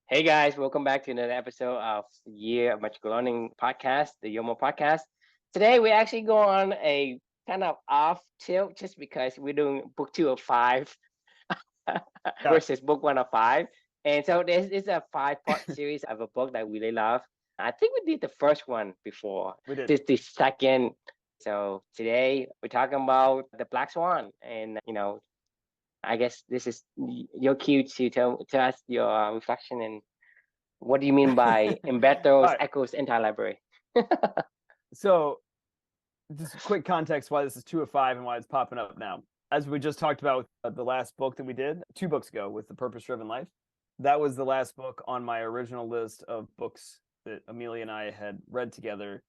Hey guys, welcome back to another episode of Year of Magical Learning podcast, the YOML podcast. Today we actually go on a kind of off tilt just because we're doing book two of five Yeah, versus book one of five. And so this is a five-part series of a book that we really love. I think we did the first one before. we did. This is the second. So today we're talking about the Black Swan, and I guess this is your cue to tell us your reflection and what do you mean by All Umberto right. Eco's anti-library? So, just quick context why this is two of five and why it's popping up now. As we just talked about the last book that we did 2 books ago with The Purpose Driven Life, that was the last book on my original list of books that Amelia and I had read together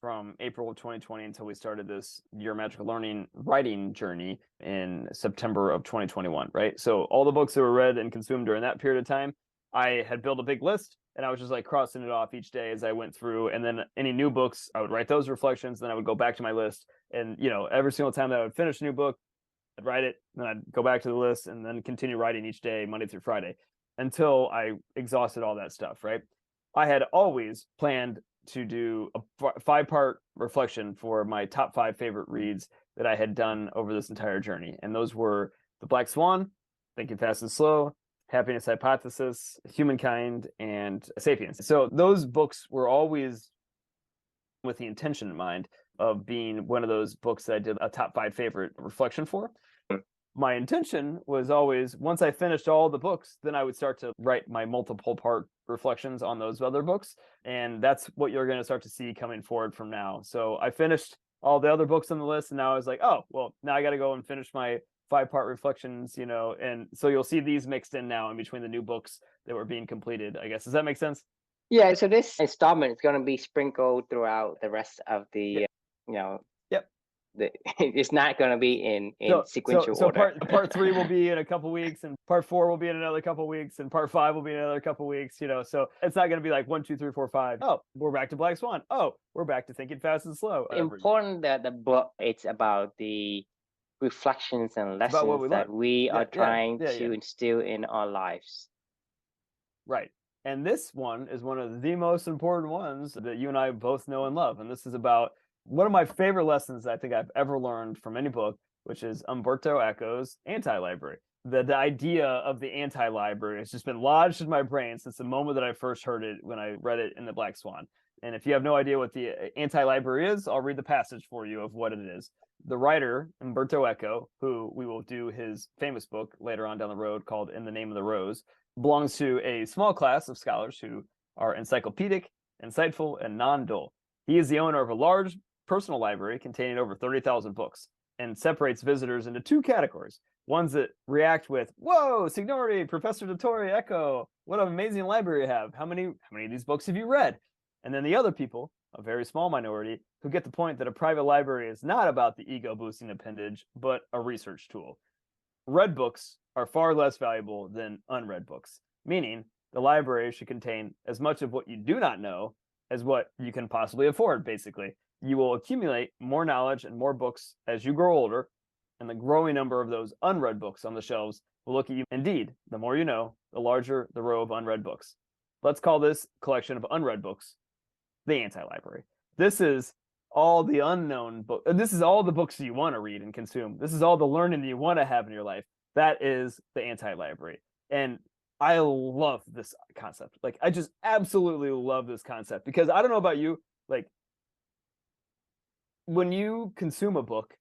from April of 2020 until we started this Year Magical Learning writing journey in September of 2021, right? So all the books that were read and consumed during that period of time, I had built a big list and I was just like crossing it off each day as I went through. And then any new books, I would write those reflections. Then I would go back to my list. And, every single time that I would finish a new book, I'd write it, then I'd go back to the list and then continue writing each day, Monday through Friday, until I exhausted all that stuff, right? I had always planned to do a 5-part reflection for my top 5 favorite reads that I had done over this entire journey. And those were The Black Swan, Thinking Fast and Slow, Happiness Hypothesis, Humankind, and Sapiens. So those books were always with the intention in mind of being one of those books that I did a top 5 favorite reflection for. My intention was always, once I finished all the books, then I would start to write my multiple part reflections on those other books. And that's what you're going to start to see coming forward from now. So I finished all the other books on the list, and now I was like, oh, well, now I got to go and finish my 5-part reflections, and so you'll see these mixed in now in between the new books that were being completed, I guess. Does that make sense? Yeah, so this installment is going to be sprinkled throughout the rest of the, Yep. you know, Yep. it's not going to be in So sequential order. part 3 will be in a couple weeks, and part 4 will be in another couple weeks, and part 5 will be in another couple weeks. So it's not going to be like 1, 2, 3, 4, 5. Oh, we're back to Black Swan. Oh, we're back to Thinking Fast and Slow. Important that the book it's about the reflections and It's about what lessons we that learned. we are trying Yeah. to instill in our lives. Right. And this one is one of the most important ones that you and I both know and love. And this is about one of my favorite lessons I think I've ever learned from any book, which is Umberto Eco's anti-library. The idea of the anti-library has just been lodged in my brain since the moment that I first heard it when I read it in the Black Swan. And if you have no idea what the anti-library is, I'll read the passage for you of what it is. The writer, Umberto Eco, who we will do his famous book later on down the road called In the Name of the Rose, belongs to a small class of scholars who are encyclopedic, insightful, and non-dull. He is the owner of a large personal library containing over 30,000 books and separates visitors into 2 categories. Ones that react with, whoa, Signori, Professor Dottore Eco, what an amazing library you have. How many of these books have you read? And then the other people, a very small minority, who get the point that a private library is not about the ego-boosting appendage, but a research tool. Read books are far less valuable than unread books, meaning the library should contain as much of what you do not know as what you can possibly afford, basically. You will accumulate more knowledge and more books as you grow older, and the growing number of those unread books on the shelves will look at you. Indeed, the more you know, the larger the row of unread books. Let's call this collection of unread books the anti-library. This is all the unknown book. This is all the books you want to read and consume. This is all the learning you want to have in your life. That is the anti-library. And I love this concept. Like, I just absolutely love this concept because I don't know about you, like, when you consume a book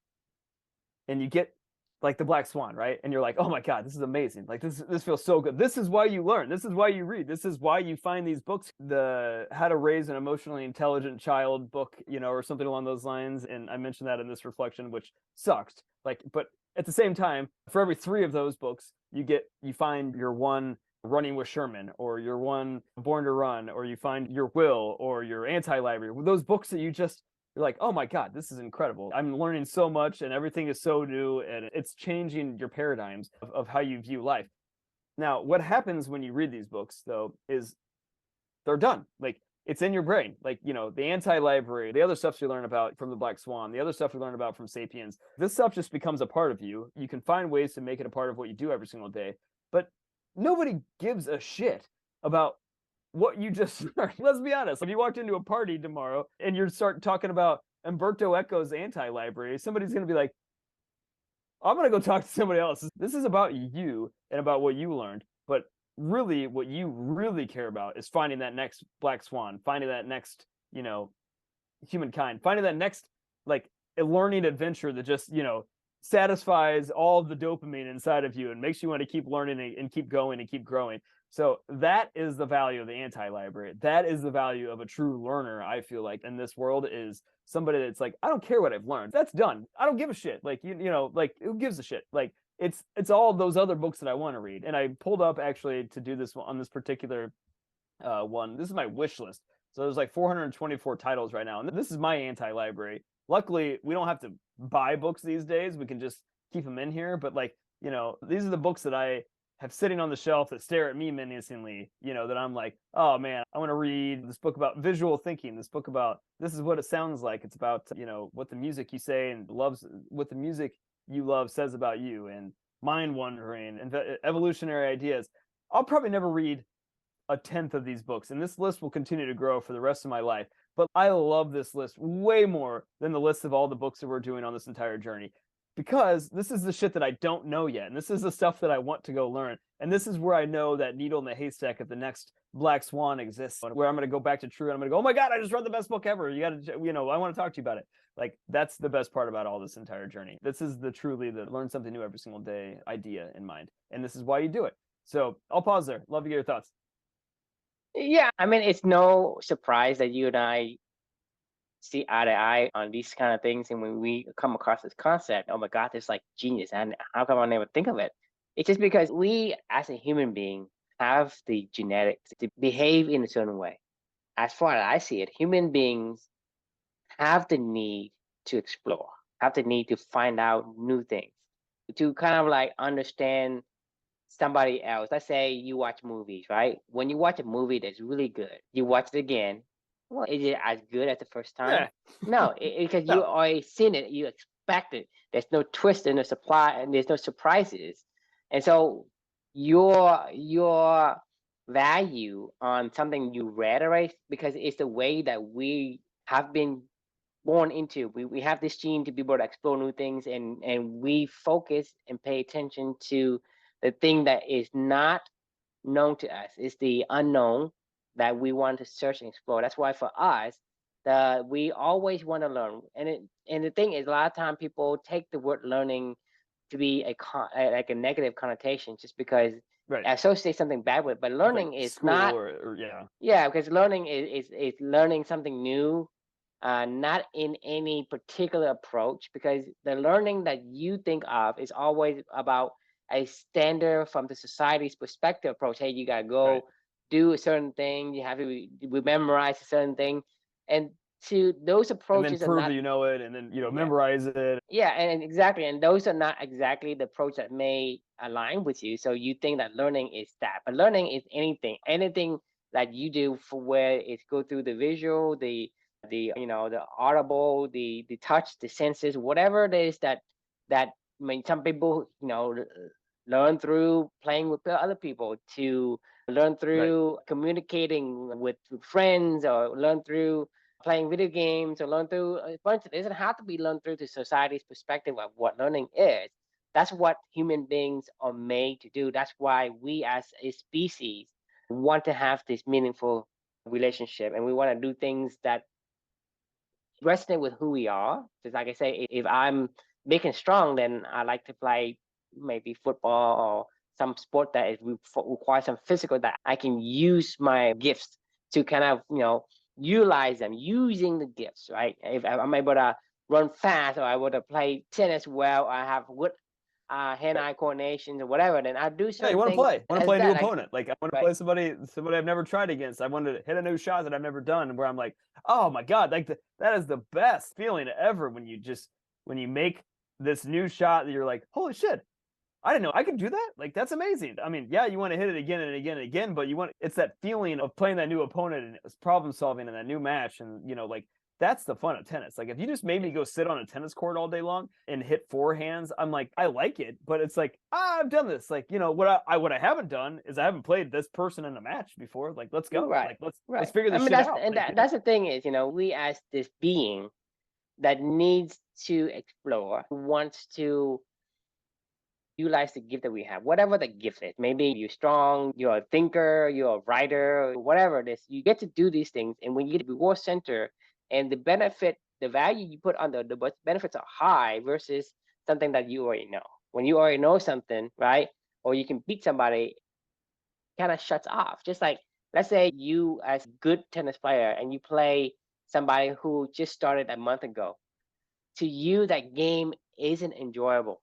and you get like the Black Swan, right? And you're like, oh my God, this is amazing. Like this feels so good. This is why you learn. This is why you read. This is why you find these books. The How to Raise an Emotionally Intelligent Child book, or something along those lines. And I mentioned that in this reflection, which sucked. But at the same time, for every 3 of those books, you find your one Running with Sherman, or your one Born to Run, or you find your Will, or your anti-library. Those books that you're like, oh my God, this is incredible. I'm learning so much and everything is so new and it's changing your paradigms of how you view life. Now, what happens when you read these books, though, is they're done. Like, it's in your brain. Like, the anti-library, the other stuff you learn about from the Black Swan, the other stuff you learn about from Sapiens, this stuff just becomes a part of you. You can find ways to make it a part of what you do every single day, but nobody gives a shit about what you just learned. Let's be honest. If you walked into a party tomorrow and you start talking about Umberto Eco's anti-library, somebody's going to be like, I'm going to go talk to somebody else. This is about you and about what you learned. But really, what you really care about is finding that next Black Swan, finding that next, humankind, finding that next, like, a learning adventure that just, satisfies all of the dopamine inside of you and makes you want to keep learning and keep going and keep growing. So that is the value of the anti-library. That is the value of a true learner, I feel like, in this world, is somebody that's like, I don't care what I've learned. That's done. I don't give a shit. Like, like, who gives a shit? Like, it's all those other books that I want to read. And I pulled up actually to do this on this particular one. This is my wish list. So there's like 424 titles right now. And this is my anti-library. Luckily, we don't have to buy books these days. We can just keep them in here. But like, these are the books that I have sitting on the shelf that stare at me menacingly, that I'm like, oh man, I want to read this book about visual thinking, this book about, this is what it sounds like. It's about, what the music you say and loves, what the music you love says about you, and mind wandering and evolutionary ideas. I'll probably never read a 10th of these books, and this list will continue to grow for the rest of my life. But I love this list way more than the list of all the books that we're doing on this entire journey, because this is the shit that I don't know yet. And this is the stuff that I want to go learn. And this is where I know that needle in the haystack of the next Black Swan exists, where I'm going to go back to True and I'm going to go, oh my God, I just read the best book ever. You got to, I want to talk to you about it. Like, that's the best part about all this entire journey. This is truly the learn something new every single day idea in mind. And this is why you do it. So I'll pause there. Love to get your thoughts. Yeah, I mean, it's no surprise that you and I see eye to eye on these kind of things. And when we come across this concept, oh my God, this is like genius. And how come I never think of it? It's just because we, as a human being, have the genetics to behave in a certain way. As far as I see it, human beings have the need to explore, have the need to find out new things, to kind of like understand somebody else. Let's say you watch movies, right? When you watch a movie that's really good, you watch it again. Well, is it as good as the first time? No, because you already seen it, you expect it. There's no twist in the supply, and there's no surprises. And so your value on something you read already, because it's the way that we have been born into. We have this gene to be able to explore new things, and we focus and pay attention to the thing that is not known to us. It's the unknown that we want to search and explore. That's why for us, we always want to learn. And the thing is, a lot of time people take the word learning to be like a negative connotation, just because associate something bad with it. But learning like is not. Yeah, because learning is learning something new. Not in any particular approach, because the learning that you think of is always about a standard from the society's perspective approach. Hey, you gotta go do a certain thing. You have to memorize a certain thing, and to those approaches, and then prove that you know it, and then memorize it. Yeah, and exactly, and those are not exactly the approach that may align with you. So you think that learning is that, but learning is anything that you do for where it's go through the visual, the audible, the touch, the senses, whatever it is that I mean, some people learn through playing with other people, to learn through communicating with friends, or learn through playing video games, or learn through a bunch of. It doesn't have to be learned through the society's perspective of what learning is. That's what human beings are made to do. That's why we as a species want to have this meaningful relationship, and we want to do things that resonate with who we are. Just like I say, if I'm big and strong, then I like to play maybe football or some sport that requires some physical, that I can use my gifts to kind of utilize them, using the gifts, right? If I'm able to run fast, or I would to play tennis well, I have good hand-eye coordination or whatever, then I do something. You want to play. I want to play a new opponent. Like, I want to play somebody I've never tried against. I want to hit a new shot that I've never done, where I'm like, oh my God, like that is the best feeling ever, when you make this new shot that you're like, holy shit, I didn't know I could do that. Like, that's amazing. I mean, yeah, you want to hit it again and again and again, but it's that feeling of playing that new opponent and problem solving in that new match. And like, That's the fun of tennis. Like if you just made me go sit on a tennis court all day long and hit forehands, I'm like, I like it, but it's like, I've done this. Like, you know, what I haven't done is I haven't played this person in a match before. Like, let's go. Right, Like, let's right. figure I this mean, shit out. and Like, that's the thing is, we as this being that needs to explore, wants to utilize the gift that we have, whatever the gift is. Maybe you're strong, you're a thinker, you're a writer, whatever it is. You get to do these things, and when you get reward center, and the benefit, the value you put on the benefits are high versus something that you already know. When you already know something, right, or you can beat somebody, kind of shuts off. Just like, let's say you as a good tennis player and you play somebody who just started a month ago. To you, that game isn't enjoyable.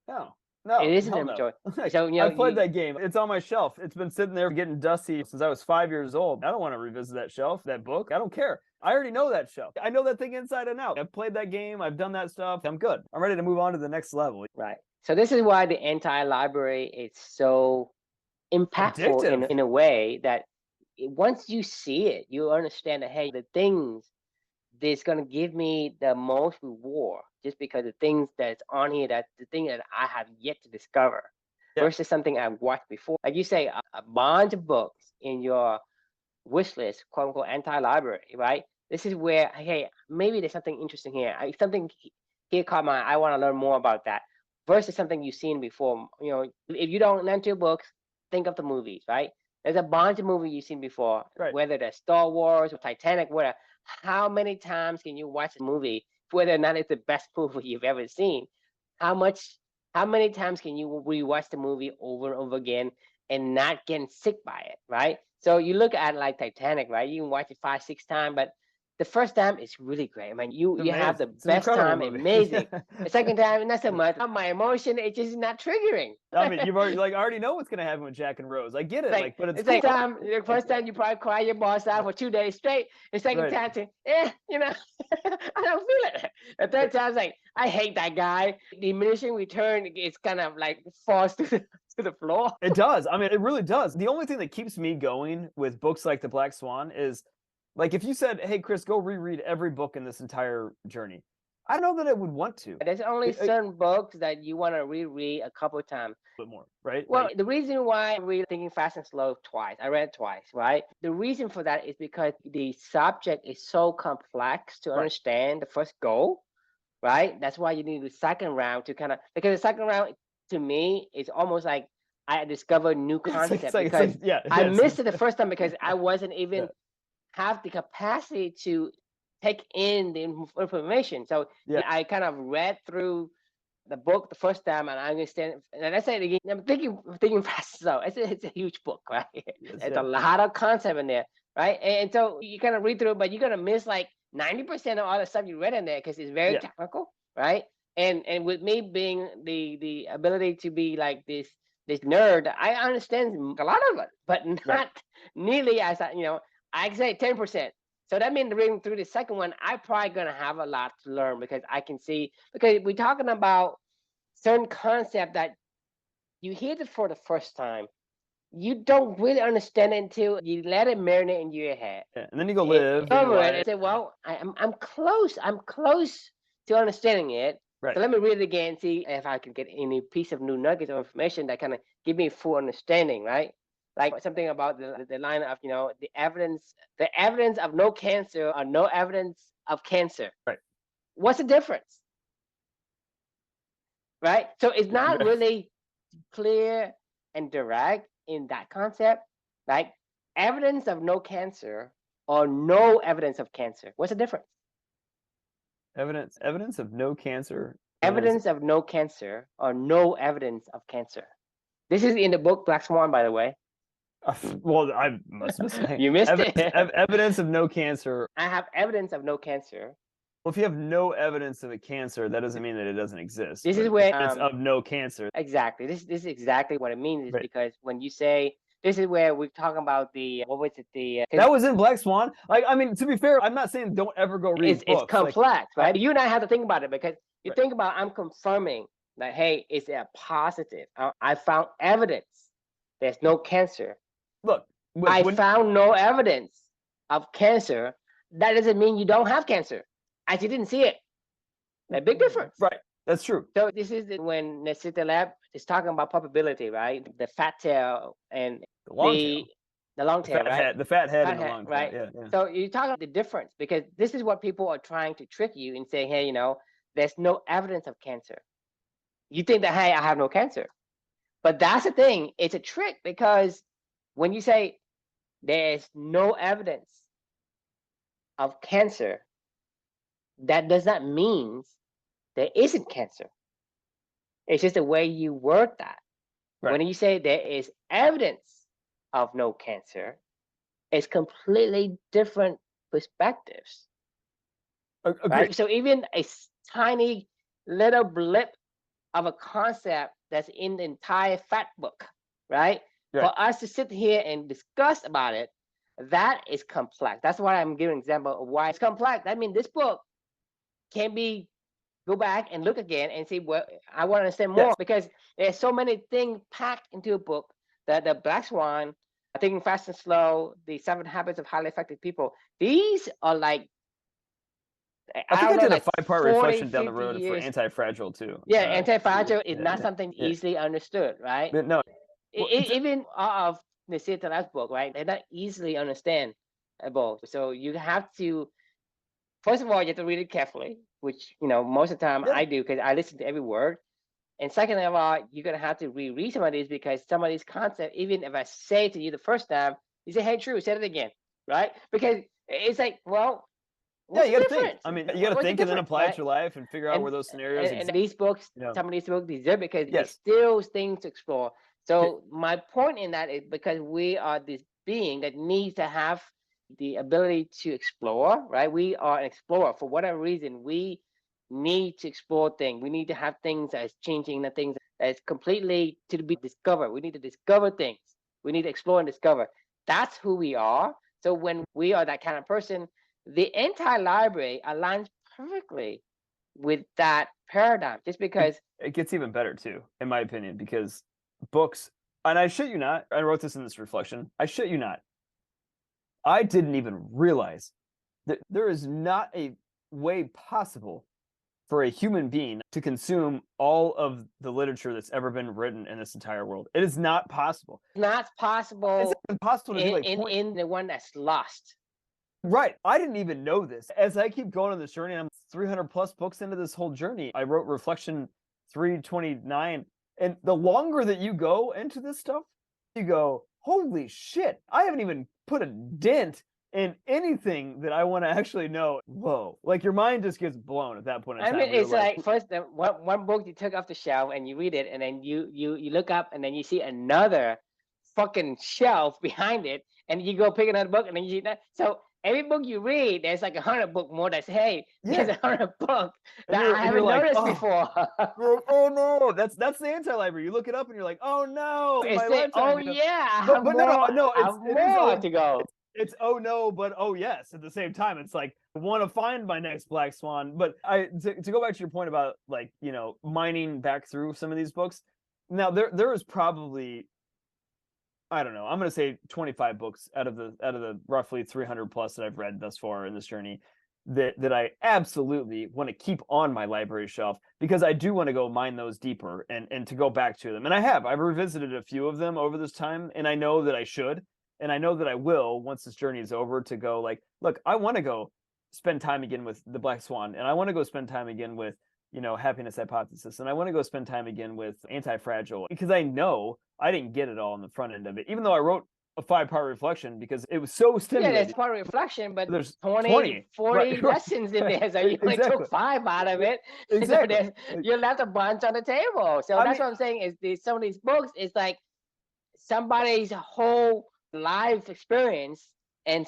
no, It no, isn't hell no. enjoyable. Like, So I've played that game. It's on my shelf. It's been sitting there getting dusty since I was 5 years old. I don't want to revisit that shelf, that book. I don't care. I already know that shelf. I know that thing inside and out. I've played that game. I've done that stuff. I'm good. I'm ready to move on to the next level. right. So this is why the anti-library is so impactful Addictive. in a way that once you see it, you understand that, hey, the things that's going to give me the most reward, just because the things that's on here, that's the thing that I have yet to discover, Yeah. versus something I've watched before. Like you say, a bunch of books in your wish list, quote unquote, anti-library, right? This is where, hey, maybe there's something interesting here. Something here caught my eye. I want to learn more about that. Versus something you've seen before. If you don't lend to books, think of the movies, right? There's a bunch of movies you've seen before, Right. whether they're Star Wars or Titanic, whatever. How many times can you watch a movie, whether or not it's the best movie you've ever seen? How many times can you rewatch the movie over and over again and not getting sick by it, right? So you look at like Titanic, right? You can watch it 5, 6 times, but the first time it's really great. I mean, you have the It's an best incredible time, movie. amazing. The second time, not so much. My emotion, it's just not triggering. I mean, you've already I already know what's gonna happen with Jack and Rose. I get it, Like, but it's the cool. second time, the first time you probably cry your boss out for 2 days straight. The second Right. time, I don't feel it. The third time, it's like, I hate that guy. Diminishing return is kind of like falls to the floor. It does. I mean, it really does. The only thing that keeps me going with books like The Black Swan is, like, if you said, "Hey, Chris, go reread every book in this entire journey," I don't know that I would want to. There's only certain books that you want to reread a couple of times. Bit more, right? Well, Like, the reason why I read Thinking Fast and Slow twice, I read it twice, right? The reason for that is because the subject is so complex to understand the first go, right? That's why you need the second round to kind of, because the second round to me is almost like I discovered new concept, because I missed it the first time because I wasn't even have the capacity to take in the information. So I kind of read through the book the first time and I understand. And I say it again, I'm thinking fast. So it's a huge book, right? It's a lot of concept in there, right? And so you kind of read through it, but you're gonna miss like 90% of all the stuff you read in there because it's very technical, right? And with me being the ability to be like this nerd, I understand a lot of it, but not nearly as I say 10%. So that means reading through the second one, I'm probably gonna have a lot to learn because I can see, because we're talking about certain concept that you hear it for the first time. You don't really understand it until you let it marinate in your head. and then you go live over it and say, well, I'm close. I'm close to understanding it. Right. So let me read it again, see if I can get any piece of new nuggets of information that kind of give me full understanding, right? Like something about the line of, the evidence of no cancer or no evidence of cancer. Right. What's the difference? Right? So it's not really clear and direct in that concept. Like evidence of no cancer or no evidence of cancer. What's the difference? Evidence of no cancer. Evidence of no cancer or no evidence of cancer. This is in the book Black Swan, by the way. Well, I must have missed You missed it. Evidence of no cancer. I have evidence of no cancer. Well, if you have no evidence of a cancer, that doesn't mean that it doesn't exist. This is where evidence of no cancer. Exactly. This is exactly what it means. Is because when you say, this is where we're talking about the, what was it? That was in Black Swan. Like, I mean, to be fair, I'm not saying don't ever go read books. It's complex, right? You and I have to think about it because you think about, I'm confirming that, hey, it's a positive. I found evidence. There's no cancer. Look, I found no evidence of cancer. that doesn't mean you don't have cancer. As you didn't see it. A big difference. Right. That's true. So this is when Taleb is talking about probability, right? The fat tail and the long tail, the long tail, right? The fat head Fat and the head, long tail. right? Yeah, yeah. So you're talking about the difference because this is what people are trying to trick you and saying, hey, there's no evidence of cancer. You think that, hey, I have no cancer. But that's the thing. It's a trick because when you say there's no evidence of cancer, that does not mean there isn't cancer. It's just the way you word that. Right. When you say there is evidence of no cancer, it's completely different perspectives. Right? So even a tiny little blip of a concept that's in the entire fat book, right? For us to sit here and discuss about it, that is complex. That's why I'm giving an example of why it's complex. I mean, this book can be go back and look again and see what I want to understand more because there's so many things packed into a book that the Black Swan, Thinking Fast and Slow, the 7 Habits of Highly Effective People. These are like I think I did a 5-part reflection down the road for Anti-Fragile too. Yeah, Anti-Fragile is not something easily understood, right? No, even of Nassim Taleb's book, right? They're not easily understandable. So you have to, first of all, you have to read it carefully, which most of the time I do because I listen to every word. And second of all, you're gonna have to reread some of these because some of these concepts, even if I say it to you the first time, you say, "Hey, true," say it again, right? Because it's like, well. Yeah, you got to think. I mean, you got to think and then apply it to your life and figure out where those scenarios exist. And these books, some of these books deserve because it's still things to explore. So my point in that is because we are this being that needs to have the ability to explore, right? We are an explorer for whatever reason. We need to explore things. We need to have things that is changing, the things that is completely to be discovered. We need to discover things. We need to explore and discover. That's who we are. So when we are that kind of person, the entire library aligns perfectly with that paradigm just because it gets even better too, in my opinion, because books, and I shit you not, I wrote this in this reflection, I shit you not, I didn't even realize that there is not a way possible for a human being to consume all of the literature that's ever been written in this entire world. It is not possible. It's not possible. It's impossible to do like in the one that's lost. Right. I didn't even know this. As I keep going on this journey, I'm 300 plus books into this whole journey. I wrote Reflection 329. And the longer that you go into this stuff, you go, holy shit, I haven't even put a dent in anything that I want to actually know. Whoa. Like your mind just gets blown at that point in time. I mean, it's like first one book you took off the shelf and you read it and then you look up and then you see another fucking shelf behind it and you go pick another book and then you see that. So every book you read, there's like 100 book more that say, hey, there's 100 book that I haven't noticed before. Oh no, that's the anti-library. You look it up and you're like, oh no, yeah, but no, it's more to go. It's oh no, but oh yes at the same time. It's like I want to find my next Black Swan. But to go back to your point about like mining back through some of these books. Now there is probably, I don't know, I'm going to say 25 books out of the roughly 300 plus that I've read thus far in this journey that I absolutely want to keep on my library shelf because I do want to go mine those deeper and to go back to them. And I've revisited a few of them over this time, and I know that I should, and I know that I will once this journey is over to go like, look, I want to go spend time again with the Black Swan, and I want to go spend time again with Happiness Hypothesis, and I want to go spend time again with Anti-Fragile because I know I didn't get it all on the front end of it, even though I wrote a 5-part reflection because it was so stimulating. Yeah, there's part of reflection, but there's 20 40 lessons in there, so you only took 5 out of it. Exactly. So you left a bunch on the table. So that's what I'm saying is some of these books is like somebody's whole life experience and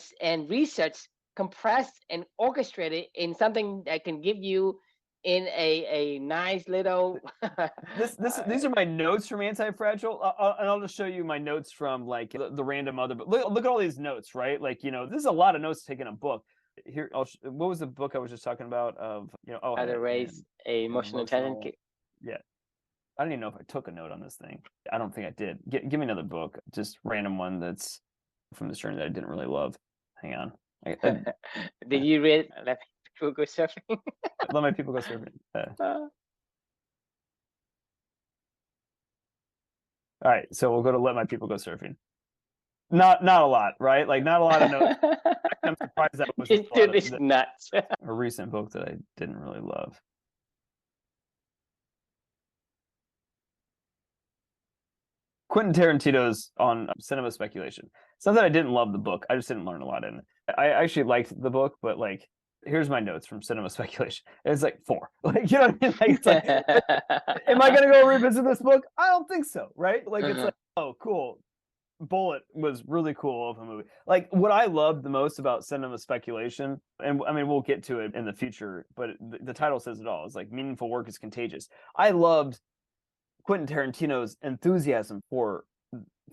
research compressed and orchestrated in something that can give you in a nice little these are my notes from Anti-Fragile, and I'll just show you my notes from like the random other, but look at all these notes, right? Like this is a lot of notes taken in a book. Here, what was the book I was just talking about of how to raise a emotional intelligent kid. Yeah, I don't even know if I took a note on this thing. I don't think I did. Give me another book, just random one that's from this journey that I didn't really love. Hang on. Did you read Let People Go Surfing? Let My People Go Surfing. All right, so we'll go to Let My People Go Surfing. Not a lot, right? Like not a lot of notes. I'm surprised that was This dude is nuts. a recent book that I didn't really love. Quentin Tarantino's on cinema speculation. It's not that I didn't love the book. I just didn't learn a lot in it. I actually liked the book, but like, here's my notes from cinema speculation. It's like 4. Like, you know what I mean? Like, it's like, am I going to go revisit this book? I don't think so, right? Like, it's like, oh, cool. Bullet was really cool of a movie. Like, what I loved the most about cinema speculation, and I mean, we'll get to it in the future, but the title says it all. It's like, meaningful work is contagious. I loved Quentin Tarantino's enthusiasm for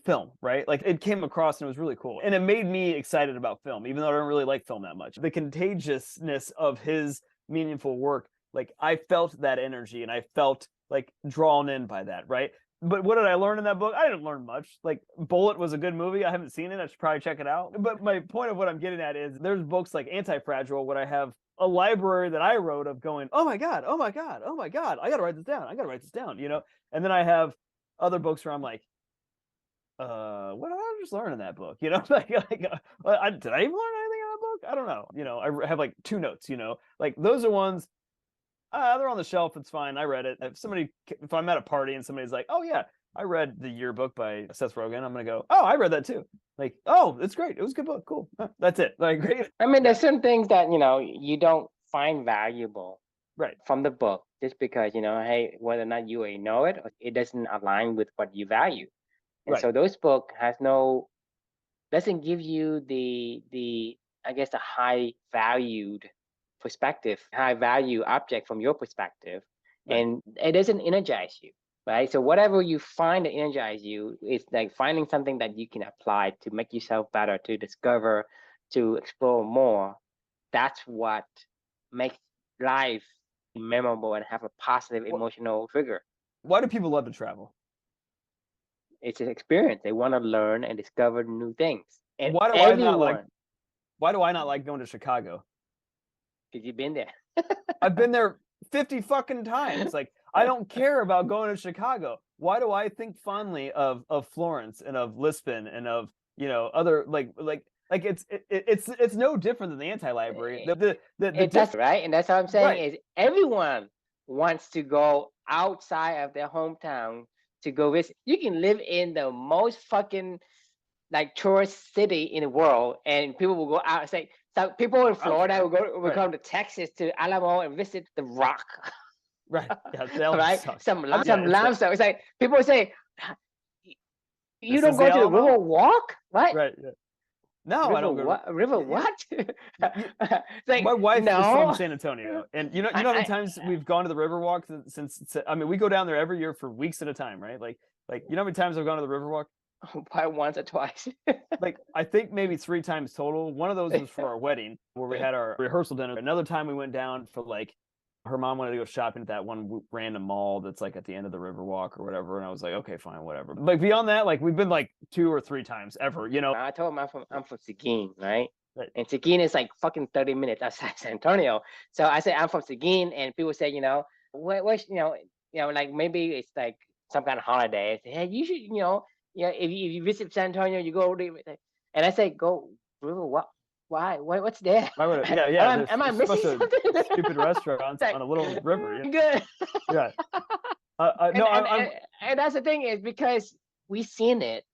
film, right? Like it came across and it was really cool. And it made me excited about film, even though I don't really like film that much. The contagiousness of his meaningful work, like I felt that energy and I felt like drawn in by that, right? But what did I learn in that book? I didn't learn much. Like Bullet was a good movie. I haven't seen it. I should probably check it out. But my point of what I'm getting at is there's books like Anti-Fragile where I have a library that I wrote of going, oh my God, oh my God, oh my God, I got to write this down. I got to write this down, you know? And then I have other books where I'm like, what did I just learn in that book? You know, like did I even learn anything in that book? I don't know. You know, I have like 2 notes, you know, like those are ones, they're on the shelf. It's fine. I read it. If I'm at a party and somebody's like, oh yeah, I read The Yearbook by Seth Rogen, I'm going to go, oh, I read that too. Like, oh, it's great. It was a good book. Cool. That's it. Like, great. I mean, there's certain things that, you know, you don't find valuable right from the book just because, you know, hey, whether or not you already know it, it doesn't align with what you value. And so those book doesn't give you the I guess the high valued perspective, high value object from your perspective, and it doesn't energize you, right? So whatever you find that energize you is like finding something that you can apply to make yourself better, to discover, to explore more. That's what makes life memorable and have a positive emotional trigger. Why do people love to travel? It's an experience. They want to learn and discover new things. And why do I not like going to Chicago? Because you've been there. I've been there 50 fucking times. Like, I don't care about going to Chicago. Why do I think fondly of Florence and of Lisbon and of, you know, other like it's no different than the Anti-Library. That's right. And that's what I'm saying is everyone wants to go outside of their hometown to go visit. You can live in the most fucking like tourist city in the world, and people will go out and say, so people in Florida will come to Texas to Alamo and visit the Rock. Right. Yeah, right. Some limestone. It's like people say, you don't go to the River Walk, right? Right. Yeah. No, River, I don't go. River what? Like, my wife is from San Antonio, and you know how many times we've gone to the Riverwalk since. I mean, we go down there every year for weeks at a time, right? Like you know how many times I've gone to the Riverwalk? Probably once or twice. Like I think maybe 3 times total. One of those was for our wedding, where we had our rehearsal dinner. Another time we went down for like her mom wanted to go shopping at that one random mall that's like at the end of the Riverwalk or whatever, and I was like, okay, fine, whatever. Like beyond that, like we've been like 2 or 3 times ever, you know. I told him I'm from Seguin, right? And Seguin is like fucking 30 minutes outside San Antonio. So I said I'm from Seguin, and people say, you know, what you know, like maybe it's like some kind of holiday. I say, hey, you should, you know, if you visit San Antonio, you go there. And I say, go Riverwalk. Why? What's there? Why would it, yeah. Am I missing something? Stupid restaurants on a little river. Good. Yeah. And that's the thing is because we've seen it.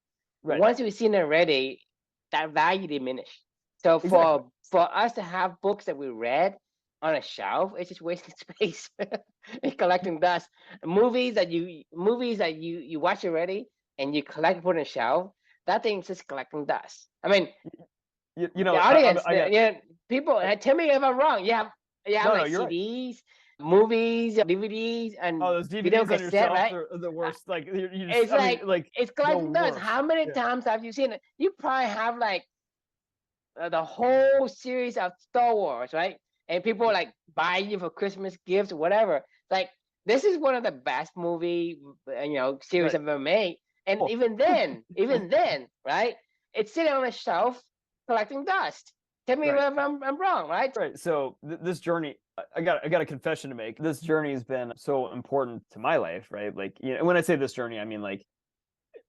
Right. Once we've seen it already, that value diminished. So for us to have books that we read on a shelf, it's just wasting space. It's collecting dust. Movies that you watch already and you collect put on a shelf, that thing's just collecting dust. I mean, you know, the audience, people. Tell me if I'm wrong. You have like CDs, right. Movies, DVDs, and those DVDs on your shelf are the worst. Like it's like it's collecting dust. How many times have you seen it? You probably have like the whole series of Star Wars, right? And people like buy you for Christmas gifts or whatever. Like this is one of the best movie series I've ever made. And even then, right? It's sitting on a shelf collecting dust. Tell me Right. if I'm wrong, right? Right. So this journey, I got a confession to make. This journey has been so important to my life, right? Like, you know, when I say this journey, I mean like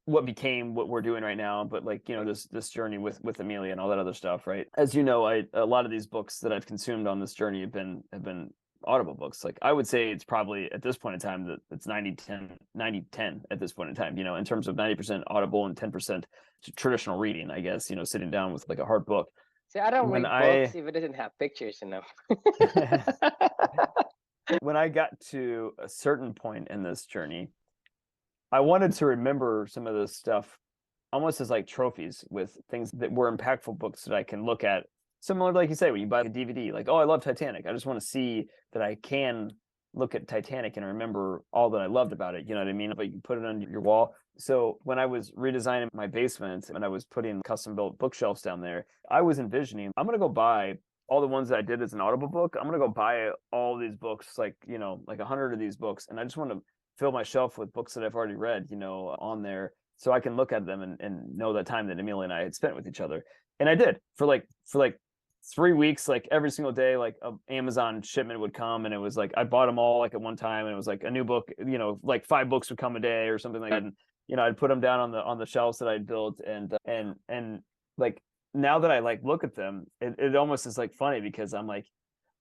what became what we're doing right now, but like, you know, this journey with Amelia and all that other stuff, right? As you know, a lot of these books that I've consumed on this journey have been audible books. Like I would say it's probably at this point in time that it's 90-10 at this point in time, you know, in terms of 90% audible and 10% traditional reading, I guess, you know, sitting down with like a hard book. See, I don't When read books if it doesn't have pictures in them. when I got to a certain point in this journey, I wanted to remember some of this stuff almost as like trophies with things that were impactful books that I can look at. Similar to, like you say, when you buy a DVD, like, oh, I love Titanic. I just want to see that I can look at Titanic and remember all that I loved about it. You know what I mean? But you can put it on your wall. So when I was redesigning my basement and I was putting custom built bookshelves down there, I was envisioning, I'm going to go buy all the ones that I did as an Audible book. I'm going to go buy all these books, like, you know, like 100 of these books. And I just want to fill my shelf with books that I've already read, you know, on there so I can look at them and know that time that Amelia and I had spent with each other. And I did for like 3 weeks, like every single day, like a Amazon shipment would come, and it was like I bought them all like at one time, and it was like a new book, you know, like 5 books would come a day or something like that. And you know, I'd put them down on the shelves that I'd built, and like now that I like look at them, it almost is like funny because I'm like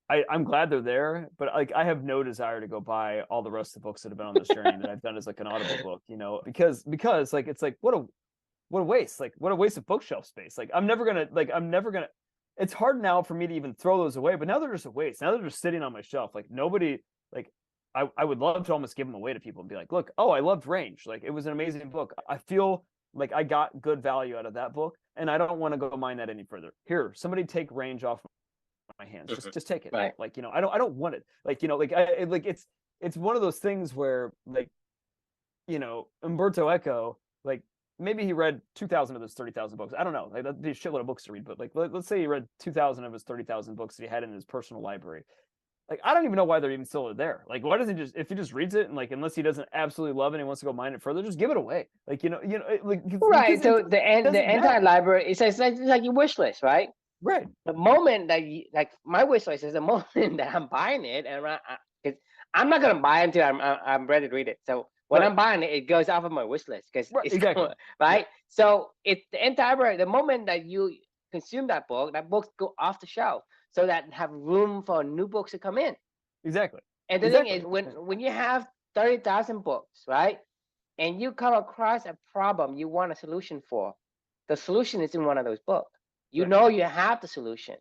I'm glad they're there, but like I have no desire to go buy all the rest of the books that have been on this journey that I've done as like an Audible book, you know, because like it's like what a waste, like what a waste of bookshelf space. Like I'm never gonna. It's hard now for me to even throw those away, but now they're just a waste. Now they're just sitting on my shelf. Like nobody, like I would love to almost give them away to people and be like, look, oh, I loved Range. Like it was an amazing book. I feel like I got good value out of that book, and I don't want to go mine that any further. Here, somebody take Range off my hands. Just take it. Right. Like, you know, I don't want it. Like, you know, like it's one of those things where like, you know, Umberto Eco, like maybe he read 2,000 of his 30,000 books. I don't know. Like that'd be a shitload of books to read, but like let's say he read 2,000 of his 30,000 books that he had in his personal library. Like I don't even know why they're even still there. Like why doesn't he just, if he just reads it and like unless he doesn't absolutely love it and he wants to go mine it further, just give it away. Like like Right. So it the doesn't matter. anti-library, it's like your wish list, right? Right. The moment that you like my wish list is the moment that I'm buying it, and I'm not gonna buy it until I'm ready to read it. So when Right. I'm buying it, it goes off of my wish list because Right. it's Exactly. right. Yep. So it's the anti-library. The moment that you consume that books go off the shelf, so that have room for new books to come in. Exactly. And the thing Exactly. is, when you have 30,000 books, right, and you come across a problem you want a solution for, the solution is in one of those books. You Right. know you have the solution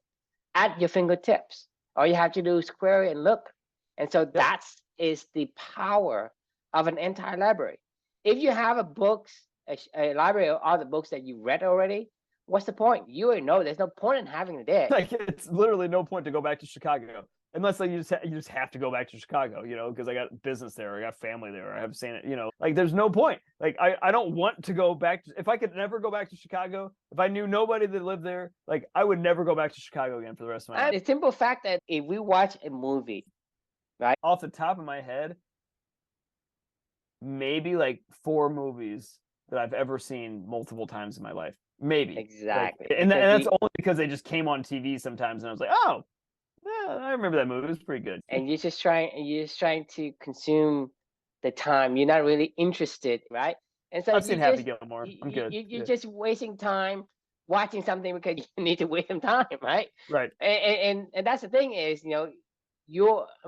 at your fingertips. All you have to do is query and look. And so Yep. that is the power of an entire library. If you have a library of all the books that you read already, what's the point? You already know there's no point in having it there. Like it's literally no point to go back to Chicago unless like you just have to go back to Chicago, you know, because I got business there, I got family there, I have seen it, you know, like there's no point. Like I don't want to go back if I could never go back to Chicago, if I knew nobody that lived there, like I would never go back to Chicago again for the rest of my life. And the simple fact that if we watch a movie, right, Off the top of my head, maybe like 4 movies that I've ever seen multiple times in my life. Maybe. exactly. Like, and that's only because they just came on TV sometimes and I was like, oh, yeah, I remember that movie. It was pretty good. And you're just trying to consume the time. You're not really interested, right? And so I've seen Happy Gilmore. I'm good. you're just wasting time watching something because you need to waste some time, right? Right. And that's the thing is, I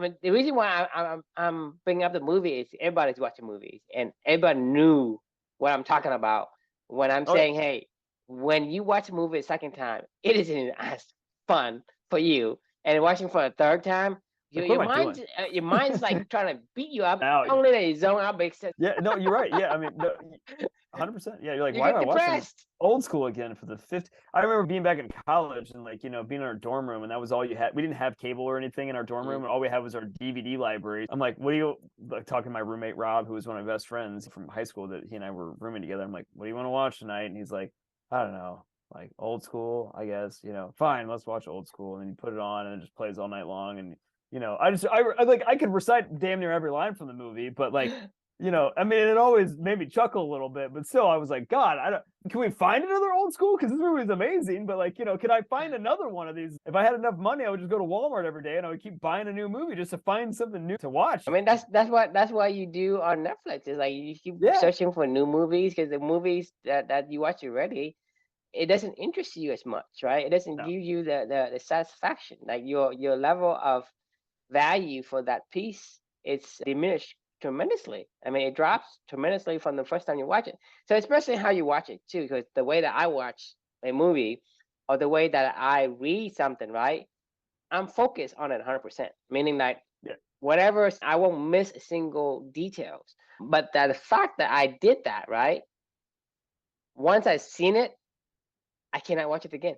mean, the reason why I'm bringing up the movie is everybody's watching movies and everybody knew what I'm talking about when I'm saying, hey, when you watch a movie a second time, it isn't as fun for you. And watching for a third time, your mind's like trying to beat you up. Not only that you zone out, but yeah, no, you're right. Yeah, I mean, 100%. Yeah, you're like, why am I watching Old School again for the 5th? I remember being back in college and like, being in our dorm room, and that was all you had. We didn't have cable or anything in our dorm room, and all we had was our DVD library. I'm like, what do you like? Talking to my roommate Rob, who was one of my best friends from high school, that he and I were rooming together. I'm like, what do you want to watch tonight? And he's like, I don't know. Like Old School, I guess, fine, let's watch Old School. And then you put it on and it just plays all night long. And, I could recite damn near every line from the movie, but like, you know, I mean, it always made me chuckle a little bit, but still, I was like, God, can we find another old school? Because this movie is amazing, but like, you know, can I find another one of these? If I had enough money, I would just go to Walmart every day and I would keep buying a new movie just to find something new to watch. I mean, that's what you do on Netflix. Is like you keep searching for new movies because the movies that you watch already, it doesn't interest you as much, right? It doesn't give you the satisfaction. Like your level of value for that piece, it's diminished tremendously. I mean, it drops tremendously from the first time you watch it. So especially how you watch it too, because the way that I watch a movie or the way that I read something, right? I'm focused on it 100%, meaning that whatever, I won't miss a single details. But the fact that I did that, right? Once I've seen it, I cannot watch it again.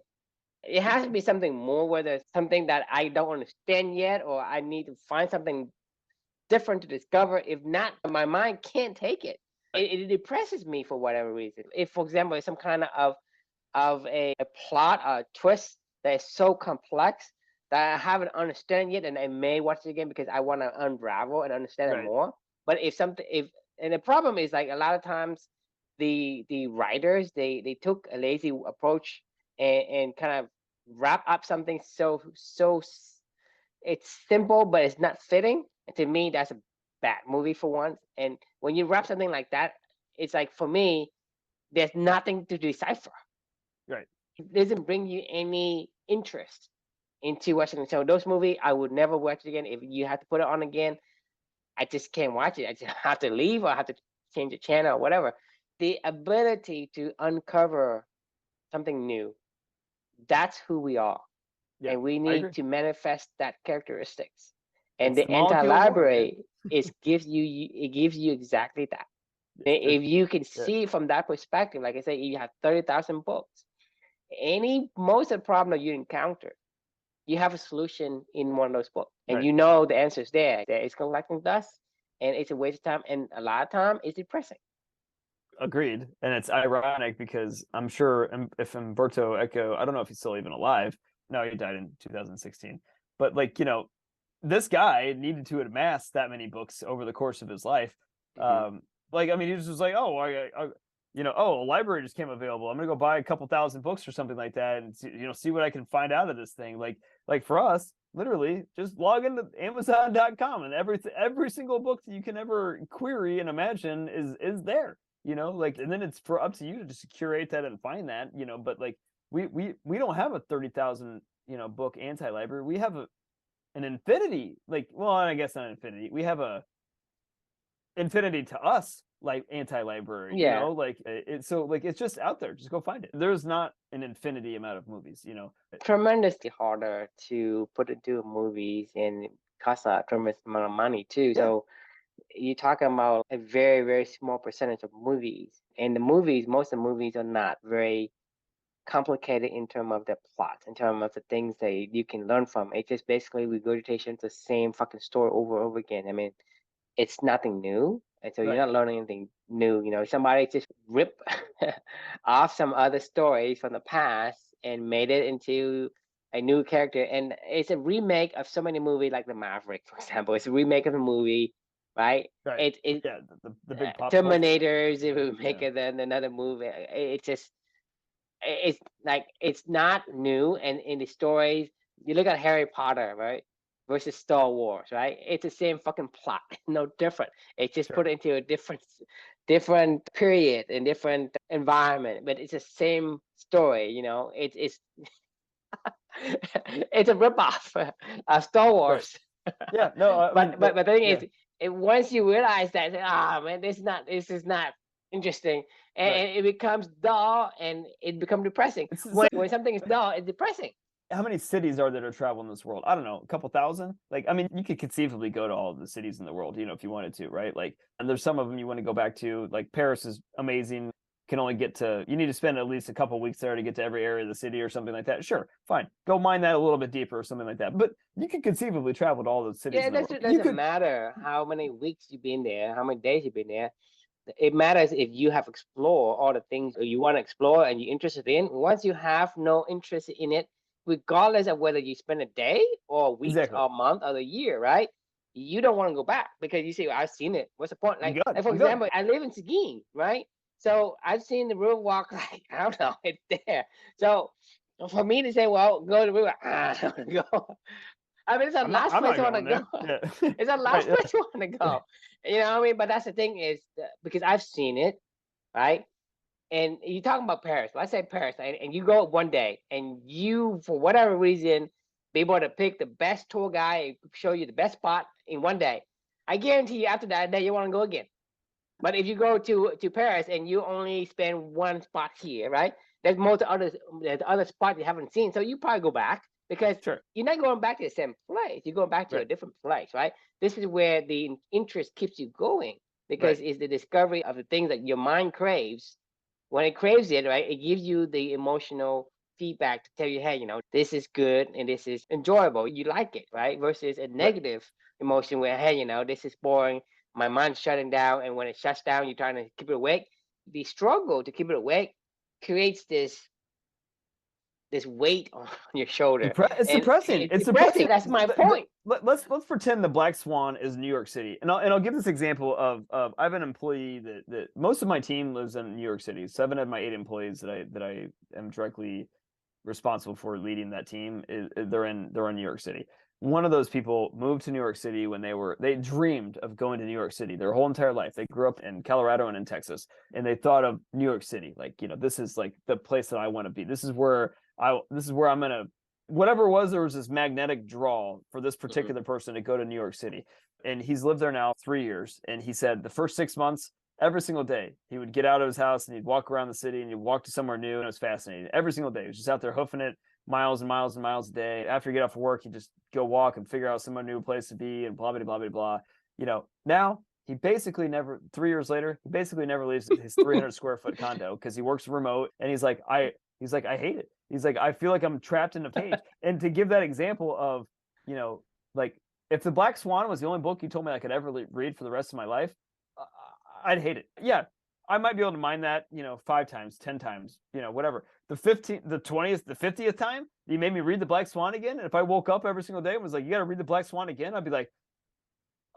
It has to be something more, whether it's something that I don't understand yet, or I need to find something different to discover. If not, my mind can't take it. It depresses me for whatever reason. If, for example, it's some kind of a plot, a twist that is so complex that I haven't understand yet, and I may watch it again because I want to unravel and understand it more. But if and the problem is like a lot of times the writers they took a lazy approach and kind of wrap up something so it's simple but it's not fitting. And to me, that's a bad movie for once. And when you wrap something like that, it's like for me, there's nothing to decipher. Right. It doesn't bring you any interest into watching the show. Those movies, I would never watch it again. If you have to put it on again, I just can't watch it. I just have to leave or I have to change the channel or whatever. The ability to uncover something new, that's who we are. Yeah, and we need to manifest that characteristics. And the anti-library gives you exactly that. If you can see it from that perspective, like I said, you have 30,000 books. Most of the problem that you encounter, you have a solution in one of those books, and you know the answer's there. It's collecting dust, and it's a waste of time, and a lot of time it's depressing. Agreed. And it's ironic because I'm sure if Umberto Eco, I don't know if he's still even alive. No, he died in 2016. But like, you know, this guy needed to amass that many books over the course of his life. Like, I mean, he was just like, oh, a library just came available. I'm gonna go buy a couple thousand books or something like that, and see what I can find out of this thing. Like for us, literally, just log into Amazon.com, and every single book that you can ever query and imagine is there. And then it's up to you to just curate that and find that. But like we don't have a 30,000 book anti-library. We have an infinity. I guess not infinity. We have a infinity to us, like anti-library. Yeah. It's just out there. Just go find it. There's not an infinity amount of movies. Tremendously harder to put into movies, and it costs a tremendous amount of money too. Yeah. So you're talking about a very, very small percentage of movies, and most of the movies are not very complicated in terms of the plot, in terms of the things that you can learn from. It's just basically regurgitation of the same fucking story over and over again. I mean, it's nothing new, and so you're not learning anything new. Somebody just ripped off some other stories from the past and made it into a new character, and it's a remake of so many movies, like The Maverick, for example. It's a remake of a movie, right? The big pop Terminators, if we make it then another movie. It's like it's not new. And in the stories, you look at Harry Potter, right, versus Star Wars, right? It's the same fucking plot, no different. It's just put into a different period and different environment, but it's the same story. It's it's a ripoff of Star Wars. Yeah, no, but the thing is, once you realize that, man, this is not interesting, and it becomes dull, and it becomes depressing. When something is dull, it's depressing. How many cities are there to travel in this world? I don't know, a couple thousand. You could conceivably go to all of the cities in the world, if you wanted to, right? And there's some of them you want to go back to. Like Paris is amazing. You need to spend at least a couple weeks there to get to every area of the city or something like that. Sure, fine. Go mine that a little bit deeper or something like that. But you could conceivably travel to all those cities. Yeah, it doesn't matter how many weeks you've been there, how many days you've been there. It matters if you have explored all the things you want to explore and you're interested in. Once you have no interest in it, regardless of whether you spend a day or a week or a month or a year, right? you don't want to go back because you say, well, I've seen it. What's the point? I'm Like, good. for I'm good. example, I live in Seguin, right? So I've seen the river walk, like, I don't know, it's there. So for me to say, well, go to the river, I don't want to go. I mean, it's the last I'm place not I want to going go. there. Yeah. It's the Right. last place I want to go. You know what I mean? But that's the thing is because I've seen it, right? And you talking about Paris. Let's say Paris, and you go one day, and you, for whatever reason, be able to pick the best tour guy, show you the best spot in one day. I guarantee you, after that day, you want to go again. But if you go to Paris and you only spend one spot here, right? There's other spots you haven't seen, so you probably go back because Sure. you're not going back to the same place. You're going back to a Right. different place, right? This is where the interest keeps you going because Right. it's the discovery of the things that your mind craves. When it craves it, right, it gives you the emotional feedback to tell you, hey, this is good and this is enjoyable. You like it, right? Versus a Right. negative emotion where, hey, this is boring, my mind's shutting down, and when it shuts down, you're trying to keep it awake. The struggle to keep it awake creates this weight on your shoulder, It's and depressing. it's It's depressing. depressing. That's my point. Let's pretend the Black Swan is New York City, and I'll give this example of I have an employee that most of my team lives in New York City. 7 of my 8 employees that I am directly responsible for leading that team they're in New York City. One of those people moved to New York City when they dreamed of going to New York City their whole entire life. They grew up in Colorado and in Texas, and they thought of New York City like, this is like the place that I want to be. This is where I'm gonna, whatever it was, there was this magnetic draw for this particular person to go to New York City. And he's lived there now 3 years. And he said the first 6 months, every single day, he would get out of his house and he'd walk around the city and he'd walk to somewhere new. And it was fascinating. Every single day, he was just out there hoofing it miles and miles and miles a day. After you get off of work, he'd just go walk and figure out some new place to be and blah, blah, blah, blah, blah. Now he basically never, 3 years later, he basically never leaves his 300 square foot condo because he works remote. And he's like, I hate it. He's like, I feel like I'm trapped in a page. And to give that example of, like, if the Black Swan was the only book you told me I could ever read for the rest of my life, I'd hate it. Yeah, I might be able to mind that, 5 times, 10 times, whatever. The 15th, the 20th, the 50th time you made me read the Black Swan again, and if I woke up every single day and was like, you got to read the Black Swan again, I'd be like,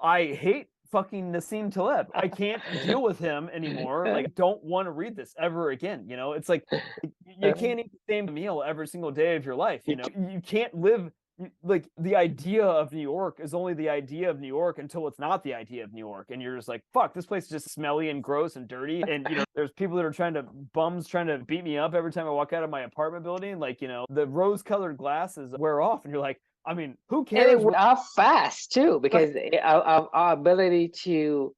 I hate fucking Nassim Taleb. I can't deal with him anymore. Like, I don't want to read this ever again. It's like you can't eat the same meal every single day of your life. You can't live like the idea of New York is only the idea of New York until it's not the idea of New York, and you're just like, fuck, this place is just smelly and gross and dirty. And there's people that are bums trying to beat me up every time I walk out of my apartment building. Like, the rose-colored glasses wear off, and you're like, I mean, who cares? And it went off fast too, because our ability to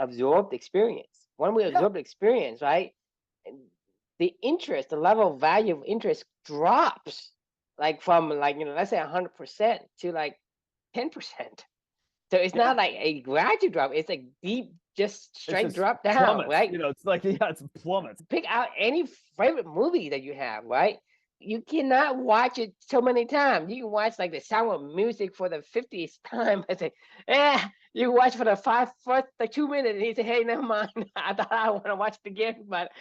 absorb the experience. When we absorb the experience, right, the interest, the level of value of interest drops, like from like let's say 100% to like 10%. So it's not like a gradual drop; it's like deep, just straight drop down, plummets, right? It's like it's plummets. Pick out any favorite movie that you have, right? You cannot watch it so many times. You can watch like the Sound of Music for the 50th time. I say, you can watch for the first 2 minutes, and you say, hey, never mind. I thought I want to watch it again, but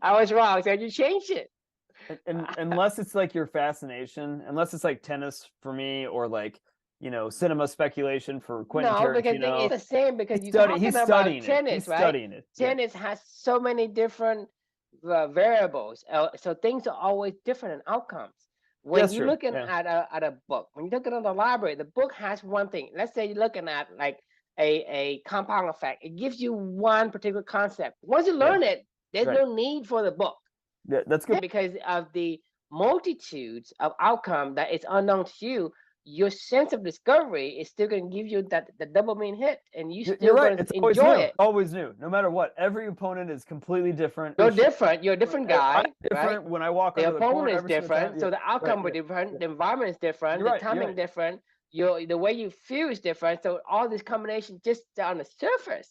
I was wrong. So you changed it. And unless it's like your fascination, unless it's like tennis for me, or like cinema speculation for Quentin Tarantino. No, because it's the same. Because you're talking about tennis, right? Tennis has so many different variables, so things are always different in outcomes. When you're looking at a book, when you're looking at the library, the book has one thing. Let's say you're looking at like a compound effect. It gives you one particular concept. Once you learn it, there's no need for the book. Yeah, that's good. Because of the multitudes of outcome that is unknown to you, your sense of discovery is still going to give you the dopamine hit, and you're going to enjoy it. Always new, no matter what. Every opponent is completely different. You're different. You're a different guy. I'm different, right? When I walk the under opponent the is different, so the outcome is different. The environment is different. The timing is different. The way you feel is different. So all this combination just on the surface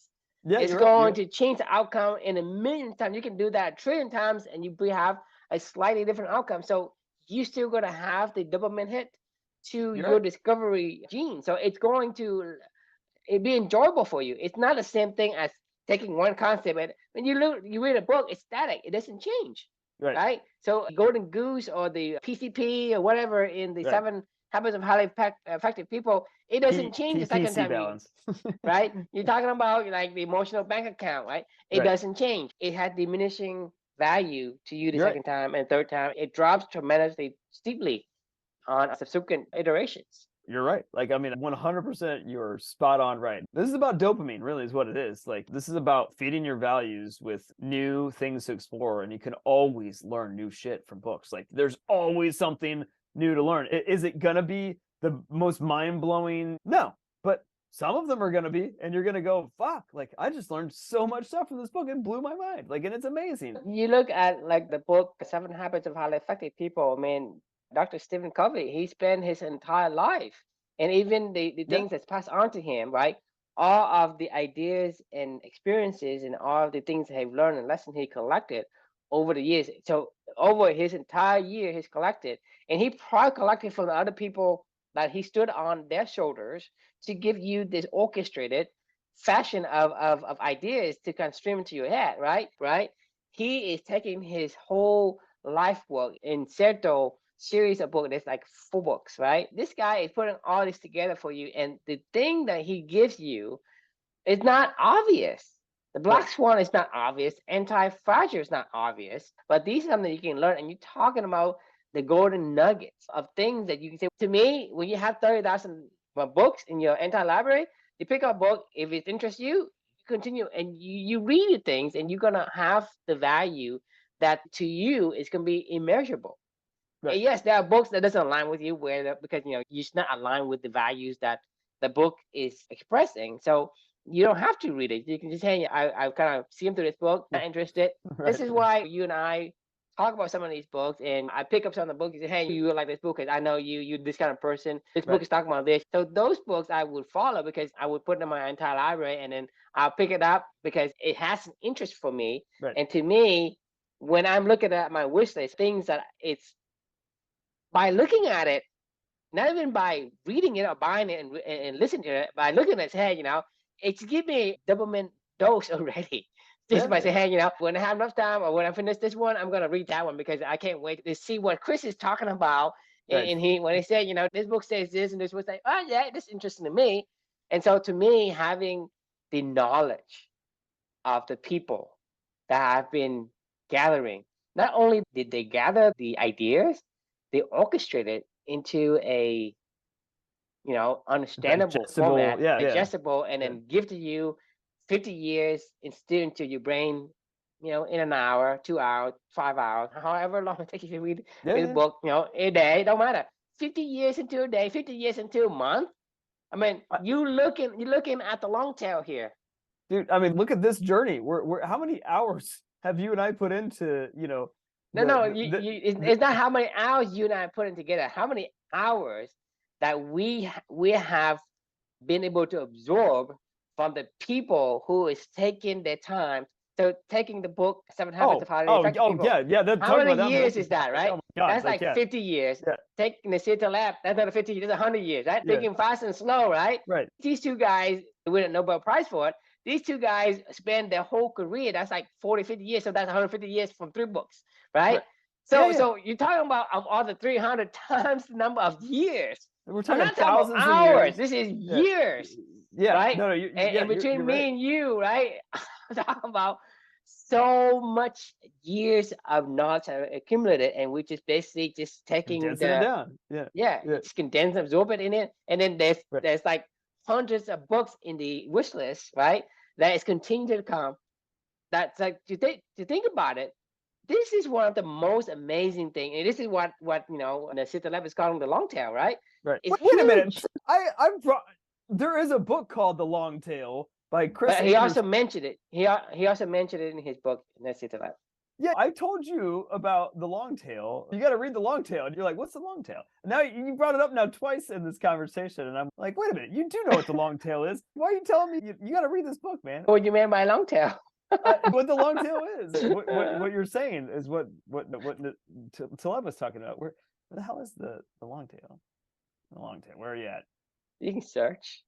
is going to change the outcome in a million times. You can do that a trillion times, and you have a slightly different outcome. So you're still going to have the dopamine hit to your discovery gene. So it's going to be enjoyable for you. It's not the same thing as taking one concept, and when you read a book, it's static. It doesn't change, right? So Golden Goose or the PCP or whatever in the 7 Habits of Highly Effective People, it doesn't change the second TPC time balance. right? You're talking about like the emotional bank account, right? It Right. doesn't change. It had diminishing value to you the You're right. second time and third time. It drops tremendously steeply on subsequent iterations. You're right. Like, I mean, 100% you're spot on right. This is about dopamine, really, is what it is. Like, this is about feeding your values with new things to explore, and you can always learn new shit from books. Like, there's always something new to learn. Is it gonna be the most mind-blowing? No, but some of them are gonna be, and you're gonna go, fuck, like, I just learned so much stuff from this book. It blew my mind. Like, and it's amazing. You look at like the book Seven Habits of Highly Effective People. I mean, Dr. Stephen Covey, he spent his entire life, and even the Yeah. things that's passed on to him, right? All of the ideas and experiences and all of the things that he've learned and lessons he collected over the years. So over his entire year, he's collected, and he probably collected from the other people that he stood on their shoulders to give you this orchestrated fashion of ideas to kind of stream into your head, right? Right? He is taking his whole life work in certain series of books. There's like 4 books, right? This guy is putting all this together for you, and the thing that he gives you is not obvious. The Black Swan is not obvious. Anti-fragile is not obvious. But these are something you can learn, and you're talking about the golden nuggets of things that you can say. To me, when you have 30,000 books in your entire library, you pick up a book. If it interests you, you continue and you read the things, and you're gonna have the value that to you is gonna be immeasurable. Right. And yes, there are books that doesn't align with you because you're not aligned with the values that the book is expressing. So you don't have to read it. You can just say, I kind of skimmed through this book, not interested. Right. This is why you and I talk about some of these books, and I pick up some of the books and say, hey, you like this book because I know you're this kind of person. This book is talking about this. So those books I would follow because I would put them in my entire library, and then I'll pick it up because it has an interest for me. Right. And to me, when I'm looking at my wish list, things that it's by looking at it, not even by reading it or buying it and listening to it, by looking at it, say, hey, it's give me a dopamine dose already. Just by saying, hey, when I have enough time or when I finish this one, I'm gonna read that one because I can't wait to see what Chris is talking about. Right. And when he said, this book says this and this was like, oh yeah, this is interesting to me. And so to me, having the knowledge of the people that have been gathering, not only did they gather the ideas, they orchestrated into a understandable Digestible, format, yeah. digestible, and then give to you 50 years instilled into your brain, in an hour, 2 hours, 5 hours, however long it takes you to read the book, a day, don't matter. 50 years into a day, 50 years into a month. I mean, you're looking at the long tail here. Dude, I mean, look at this journey. We're how many hours have you and I put into, it's not how many hours you and I put in together. How many hours that we have been able to absorb from the people who is taking their time. So taking the book Seven Habits of Highly Effective People. Yeah. How many years is that, right? Oh my God, that's like 50 years. Yeah. Taking the Taleb, that's another 50 years. That's 100 years, right? Yeah. Thinking fast and slow, right? Right. These two guys win a Nobel Prize for it. These two guys spend their whole career. That's like 40, 50 years. So that's 150 years from 3 books, right? So you're talking about of all the 300 times the number of years. We're talking I'm not talking about hours. This is years. Yeah. Right? No, and between me and you, right? I'm talking about so much years of knowledge have accumulated, and we're just basically just taking condensing it down. Just condense, absorb it in it, and then there's like hundreds of books in the wish list, right? That is continuing to come. That's like to think about it. This is one of the most amazing things, and this is what the Taleb is calling the long tail, right? Right. It's Wait a minute. There is a book called The Long Tail by Chris. But he also mentioned it. He also mentioned it in his book, Nassim. Yeah, I told you about The Long Tail. You got to read The Long Tail. And you're like, what's The Long Tail? Now you brought it up now twice in this conversation. And I'm like, wait a minute. You do know what The Long Tail is. Why are you telling me you got to read this book, man? What do you mean by long tail? What the long tail is. What you're saying is what Taleb was talking about. Where the hell is the long tail? The long tail. Where are you at? You can search.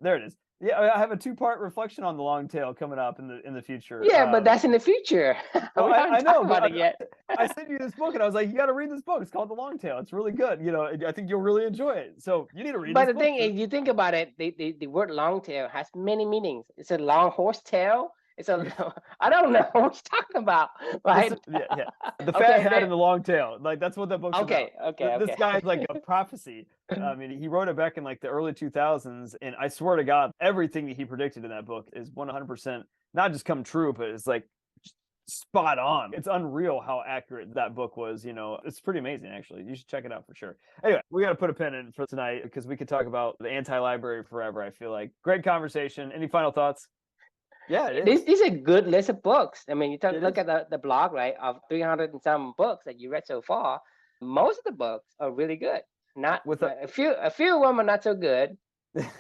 There it is. Yeah, I have a 2-part reflection on the long tail coming up in the future. Yeah, but that's in the future. Well, We haven't I know, talked but about it yet. I sent you this book, and I was like, you got to read this book. It's called The Long Tail. It's really good. I think you'll really enjoy it. So you need to read But this the book. thing is, you think about it, the word long tail has many meanings. It's a long horse tail. It's a, I don't know what you're talking about, right? Yeah. The fat Okay, hat and the long tail. Like that's what that book's about. okay. This guy's like a prophecy. I mean, he wrote it back in like the early 2000s, and I swear to God, everything that he predicted in that book is 100% not just come true, but it's like spot on. It's unreal how accurate that book was. It's pretty amazing, actually. You should check it out for sure. Anyway, we got to put a pin in for tonight because we could talk about the anti-library forever. I feel like great conversation. Any final thoughts? Yeah, it is. This is a good list of books. I mean, look is. at the blog, right, of 300 and some books that you read so far. Most of the books are really good. Not With a few of them are not so good,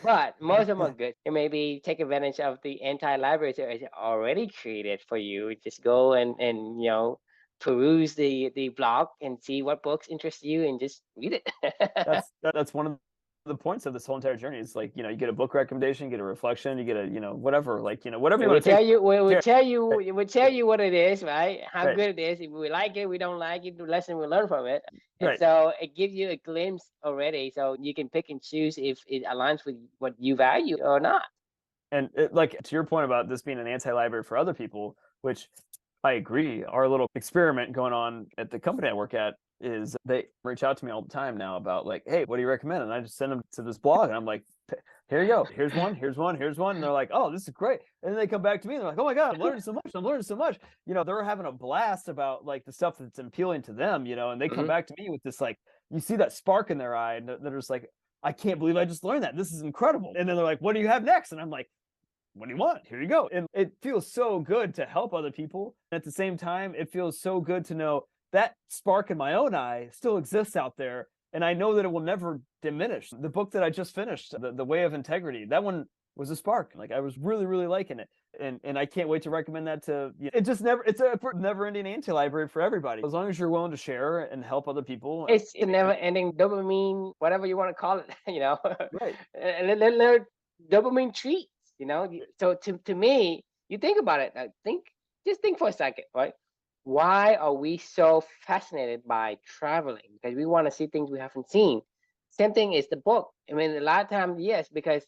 but most of them are good. And maybe take advantage of the anti-library that is already created for you. Just go and peruse the blog and see what books interest you and just read it. That's one of the points of this whole entire journey. Is like, you get a book recommendation, you get a reflection, you get a, whatever, like, whatever you want to take. We tell you what it is, right? How Right. good it is. If we like it, we don't like it, the lesson we learn from it. And Right. so it gives you a glimpse already. So you can pick and choose if it aligns with what you value or not. And like, to your point about this being an anti-library for other people, which I agree, our little experiment going on at the company I work at is they reach out to me all the time now about like, hey, what do you recommend? And I just send them to this blog, and I'm like, here you go. Here's one. And they're like, oh, this is great. And then they come back to me and they're like, oh my God, I'm learning so much. They're having a blast about like the stuff that's appealing to them, and they come back to me with this, like, you see that spark in their eye, and they're just like, I can't believe I just learned that. This is incredible. And then they're like, what do you have next? And I'm like, what do you want? Here you go. And it feels so good to help other people. At the same time, it feels so good to know that spark in my own eye still exists out there. And I know that it will never diminish. The book that I just finished, The Way of Integrity, that one was a spark. Like, I was really, really liking it. And I can't wait to recommend that to you. It's a never ending anti-library for everybody. As long as you're willing to share and help other people. It's a never ending dopamine, whatever you want to call it, Right. Dopamine treats, So to me, you think about it, just think for a second, right? Why are we so fascinated by traveling? Because we want to see things we haven't seen. Same thing is the book. I mean, a lot of times, yes, because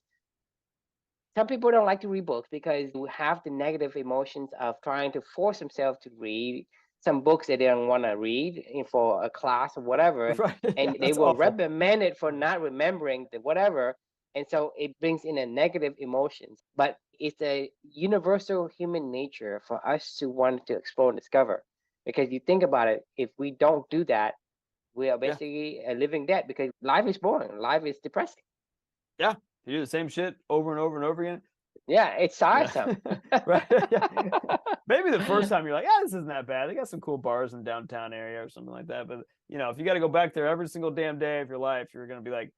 some people don't like to read books because you have the negative emotions of trying to force themselves to read some books that they don't want to read for a class or whatever. Right. And they will reprimand it for not remembering the whatever. And so it brings in a negative emotions. But it's a universal human nature for us to want to explore and discover. Because you think about it, if we don't do that, we are basically a living dead because life is boring. Life is depressing. Yeah. You do the same shit over and over and over again. Yeah, it's tiresome. Right. Maybe the first time you're like, this isn't that bad. They got some cool bars in the downtown area or something like that. But if you got to go back there every single damn day of your life, you're going to be like,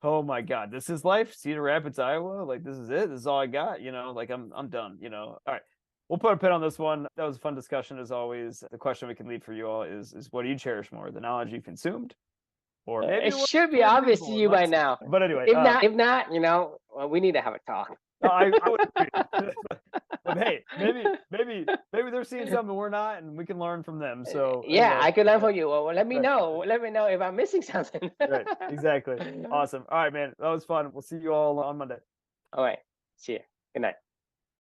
oh my God, this is life. Cedar Rapids, Iowa. Like, this is it. This is all I got. Like, I'm done. All right. We'll put a pin on this one. That was a fun discussion as always. The question we can leave for you all is what do you cherish more? The knowledge you consumed? Or maybe it should be obvious to you by now. But anyway, if not, we need to have a talk. I would agree. But hey, maybe they're seeing something we're not, and we can learn from them. So yeah, I could learn from you. Well, let me know. Let me know if I'm missing something. Right, exactly. Awesome. All right, man, that was fun. We'll see you all on Monday. All right. See you. Good night.